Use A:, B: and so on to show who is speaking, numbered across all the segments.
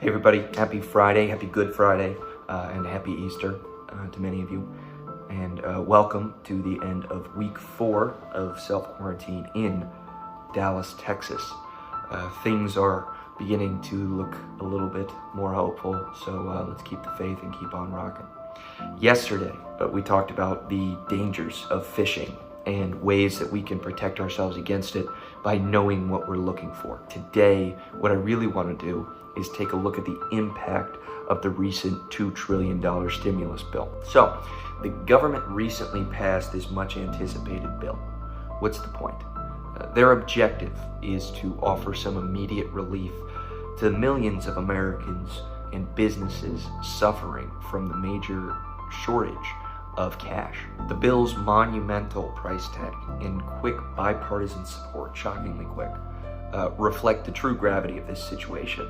A: Hey everybody, happy Friday, happy Good Friday, and happy Easter to many of you. And welcome to the end of week 4 of self-quarantine in Dallas, Texas. Things are beginning to look a little bit more hopeful, so let's keep the faith and keep on rocking. Yesterday, we talked about the dangers of phishing and ways that we can protect ourselves against it by knowing what we're looking for. Today, what I really want to do is take a look at the impact of the recent $2 trillion stimulus bill. So, the government recently passed this much anticipated bill. What's the point? Their objective is to offer some immediate relief to the millions of Americans and businesses suffering from the major shortage of cash. The bill's monumental price tag and quick bipartisan support, shockingly quick, reflect the true gravity of this situation,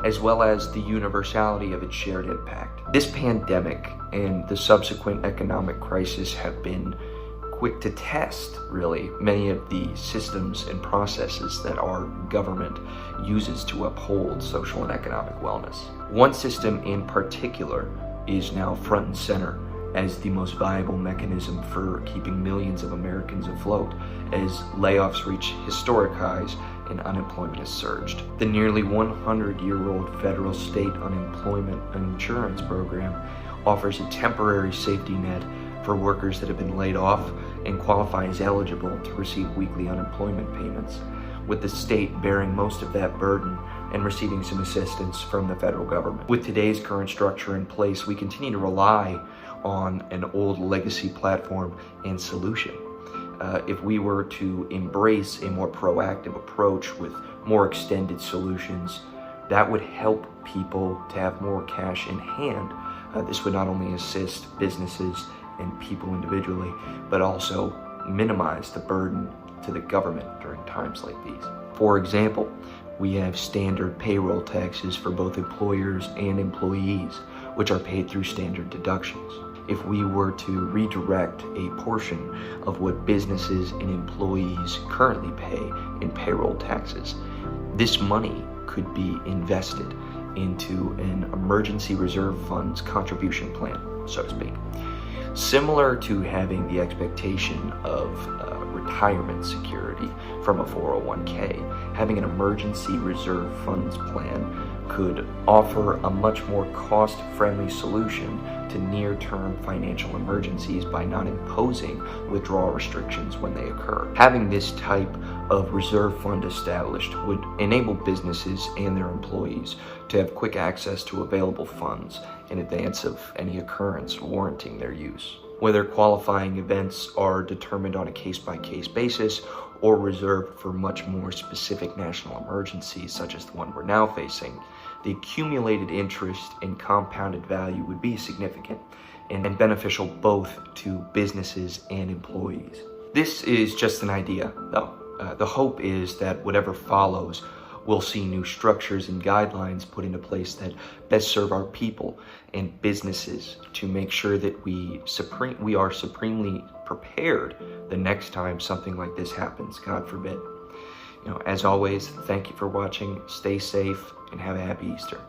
A: as well as the universality of its shared impact. This pandemic and the subsequent economic crisis have been quick to test, really, many of the systems and processes that our government uses to uphold social and economic wellness. One system in particular is now front and center as the most viable mechanism for keeping millions of Americans afloat as layoffs reach historic highs and unemployment has surged. The nearly 100-year-old federal state unemployment insurance program offers a temporary safety net for workers that have been laid off and qualify as eligible to receive weekly unemployment payments, with the state bearing most of that burden and receiving some assistance from the federal government. With today's current structure in place, we continue to rely on an old legacy platform and solution. If we were to embrace a more proactive approach with more extended solutions, that would help people to have more cash in hand. This would not only assist businesses and people individually, but also minimize the burden to the government during times like these. For example, we have standard payroll taxes for both employers and employees, which are paid through standard deductions. If we were to redirect a portion of what businesses and employees currently pay in payroll taxes, this money could be invested into an emergency reserve funds contribution plan, so to speak. Similar to having the expectation of retirement security from a 401k, having an emergency reserve funds plan could offer a much more cost-friendly solution to near-term financial emergencies by not imposing withdrawal restrictions when they occur. Having this type of reserve fund established would enable businesses and their employees to have quick access to available funds in advance of any occurrence warranting their use. Whether qualifying events are determined on a case-by-case basis or reserved for much more specific national emergencies such as the one we're now facing, the accumulated interest and compounded value would be significant and beneficial both to businesses and employees. This is just an idea, though. The hope is that whatever follows, we'll see new structures and guidelines put into place that best serve our people and businesses to make sure that we are supremely prepared the next time something like this happens, God forbid. As always, thank you for watching. Stay safe and have a happy Easter.